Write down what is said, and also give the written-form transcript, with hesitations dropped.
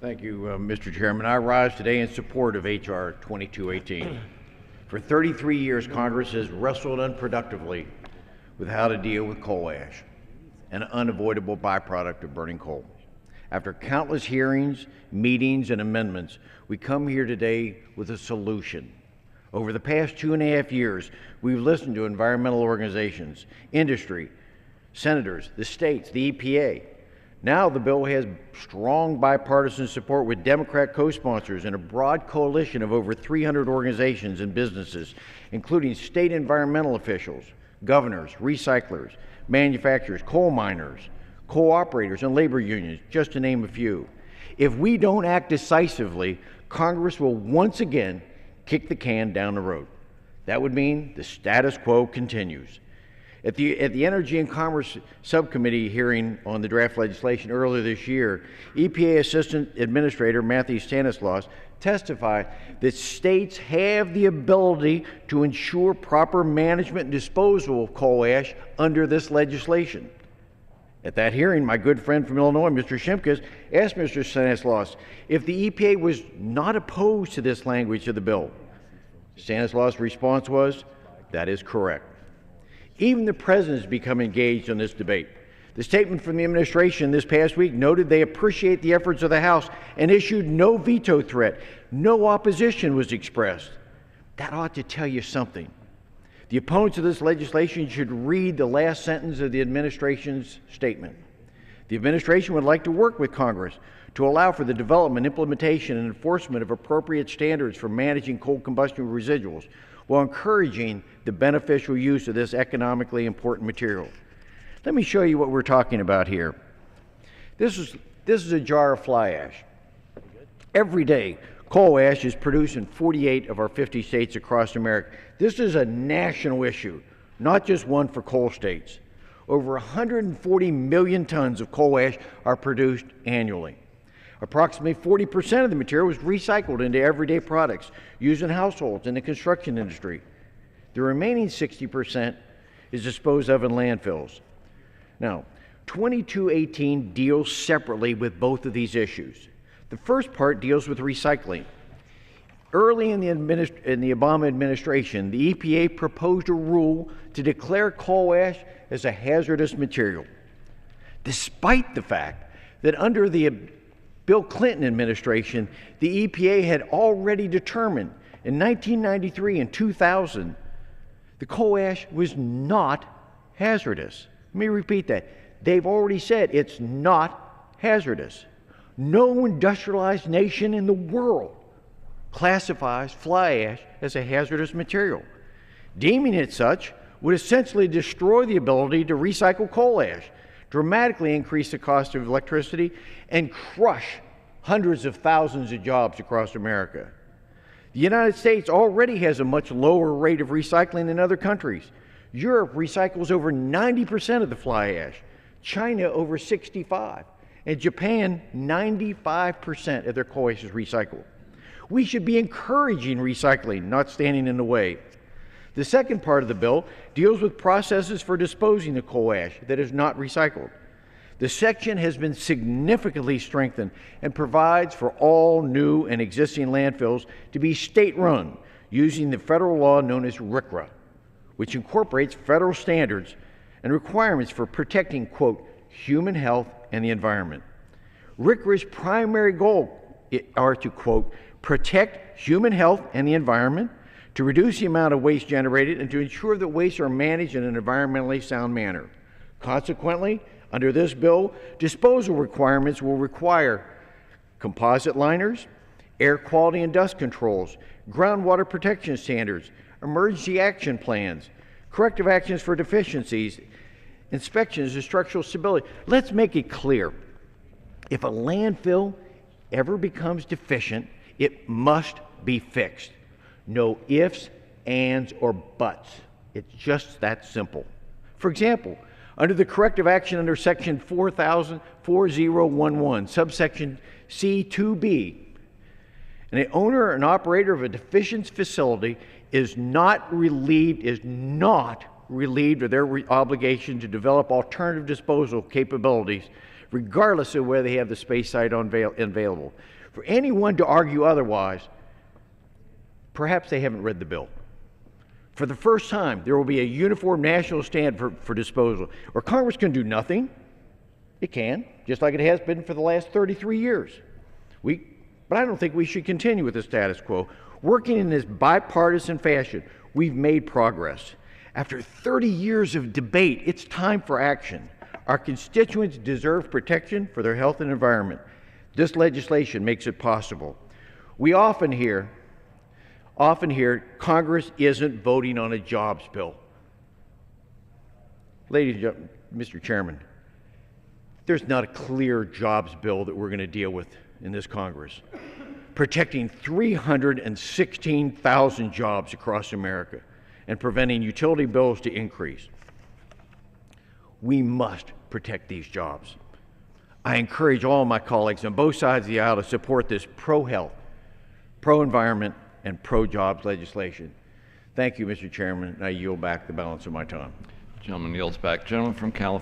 Thank you, Mr. Chairman. I rise today in support of H.R. 2218. For 33 years, Congress has wrestled unproductively with how to deal with coal ash, an unavoidable byproduct of burning coal. After countless hearings, meetings, and amendments, we come here today with a solution. Over the past 2.5 years, we've listened to environmental organizations, industry, senators, the states, the EPA. Now the bill has strong bipartisan support with Democrat co-sponsors and a broad coalition of over 300 organizations and businesses, including state environmental officials, governors, recyclers, manufacturers, coal miners, coal operators, and labor unions, just to name a few. If we don't act decisively, Congress will once again kick the can down the road. That would mean the status quo continues. At the Energy and Commerce Subcommittee hearing on the draft legislation earlier this year, EPA Assistant Administrator Matthew Stanislaus testified that states have the ability to ensure proper management and disposal of coal ash under this legislation. At that hearing, my good friend from Illinois, Mr. Shimkus, asked Mr. Stanislaus if the EPA was not opposed to this language of the bill. Stanislaus' response was, "That is correct." Even the president has become engaged in this debate. The statement from the administration this past week noted they appreciate the efforts of the House and issued no veto threat. No opposition was expressed. That ought to tell you something. The opponents of this legislation should read the last sentence of the administration's statement. The administration would like to work with Congress to allow for the development, implementation, and enforcement of appropriate standards for managing coal combustion residuals, while encouraging the beneficial use of this economically important material. Let me show you what we're talking about here. This is a jar of fly ash. Every day, coal ash is produced in 48 of our 50 states across America. This is a national issue, not just one for coal states. Over 140 million tons of coal ash are produced annually. Approximately 40% of the material is recycled into everyday products used in households and the construction industry. The remaining 60% is disposed of in landfills. Now, 2218 deals separately with both of these issues. The first part deals with recycling. Early in the Obama administration, the EPA proposed a rule to declare coal ash as a hazardous material, despite the fact that under the Bill Clinton administration, the EPA had already determined in 1993 and 2000 the coal ash was not hazardous. Let me repeat that. They've already said it's not hazardous. No industrialized nation in the world classifies fly ash as a hazardous material. Deeming it such would essentially destroy the ability to recycle coal ash, dramatically increase the cost of electricity, and crush hundreds of thousands of jobs across America. The United States already has a much lower rate of recycling than other countries. Europe recycles over 90% of the fly ash, China over 65%, and Japan 95% of their coal ash is recycled. We should be encouraging recycling, not standing in the way. The second part of the bill deals with processes for disposing of coal ash that is not recycled. The section has been significantly strengthened and provides for all new and existing landfills to be state-run using the federal law known as RCRA, which incorporates federal standards and requirements for protecting, quote, human health and the environment. RCRA's primary goals are to, quote, protect human health and the environment, to reduce the amount of waste generated, and to ensure that wastes are managed in an environmentally sound manner. Consequently, under this bill, disposal requirements will require composite liners, air quality and dust controls, groundwater protection standards, emergency action plans, corrective actions for deficiencies, inspections of structural stability. Let's make it clear. If a landfill ever becomes deficient, it must be fixed. No ifs, ands, or buts. It's just that simple. For example, under the corrective action under Section 4011, subsection C2B, an owner or an operator of a deficient facility is not relieved of their obligation to develop alternative disposal capabilities regardless of whether they have the space site available. For anyone to argue otherwise, perhaps they haven't read the bill. For the first time, there will be a uniform national stand for disposal. Or Congress can do nothing. It can, just like it has been for the last 33 years. But I don't think we should continue with the status quo. Working in this bipartisan fashion, we've made progress. After 30 years of debate, it's time for action. Our constituents deserve protection for their health and environment. This legislation makes it possible. We often hear Congress isn't voting on a jobs bill. Ladies and gentlemen, Mr. Chairman, there's not a clear jobs bill that we're going to deal with in this Congress, protecting 316,000 jobs across America and preventing utility bills to increase. We must protect these jobs. I encourage all my colleagues on both sides of the aisle to support this pro-health, pro-environment, and pro-jobs legislation. Thank you, Mr. Chairman, and I yield back the balance of my time. Gentleman yields back. Gentleman from California.